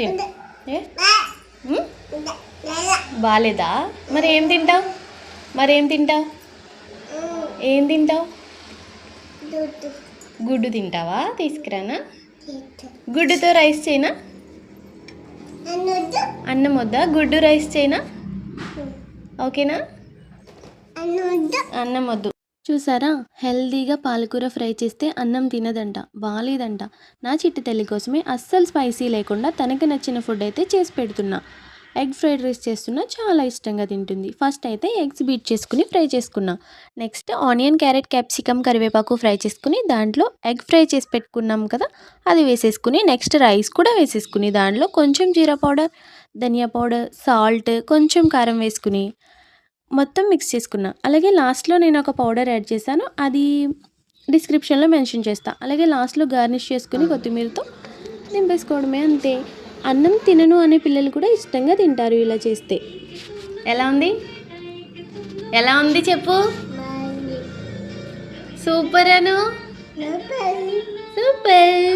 తిను. ఏ బాగాలేదా? మరి ఏం తింటావు? ఏం తింటావు? గుడ్డు తింటావా? తీసుకురానా? గుడ్డుతో రైస్ చేయనా? అన్నం వద్దా? గుడ్డు రైస్ చేయనా? ఓకేనా? అన్నం వద్దు. చూసారా, హెల్దీగా పాలకూర ఫ్రై చేస్తే అన్నం తినదంట, బాగాలేదంట. నా చిట్టి తల్లి కోసమే అస్సలు స్పైసీ లేకుండా తనకి నచ్చిన ఫుడ్ అయితే చేసి పెడుతున్నా. ఎగ్ ఫ్రైడ్ రైస్ చేస్తున్నా, చాలా ఇష్టంగా తింటుంది. ఫస్ట్ అయితే ఎగ్స్ బీట్ చేసుకుని ఫ్రై చేసుకున్నా. నెక్స్ట్ ఆనియన్, క్యారెట్, క్యాప్సికమ్, కరివేపాకు ఫ్రై చేసుకుని దాంట్లో ఎగ్ ఫ్రై చేసి పెట్టుకున్నాం కదా, అది వేసేసుకుని నెక్స్ట్ రైస్ కూడా వేసేసుకుని దాంట్లో కొంచెం జీరా పౌడర్, ధనియా పౌడర్, సాల్ట్, కొంచెం కారం వేసుకుని మొత్తం మిక్స్ చేసుకున్నా. అలాగే లాస్ట్లో నేను ఒక పౌడర్ యాడ్ చేశాను, అది డిస్క్రిప్షన్లో మెన్షన్ చేస్తా. అలాగే లాస్ట్లో గార్నిష్ చేసుకుని కొత్తిమీరతో దింపేసుకోవడమే, అంతే. అన్నం తినను అనే పిల్లలు కూడా ఇష్టంగా తింటారు ఇలా చేస్తే. ఎలా ఉంది చెప్పు. సూపర్ అను. సూపర్.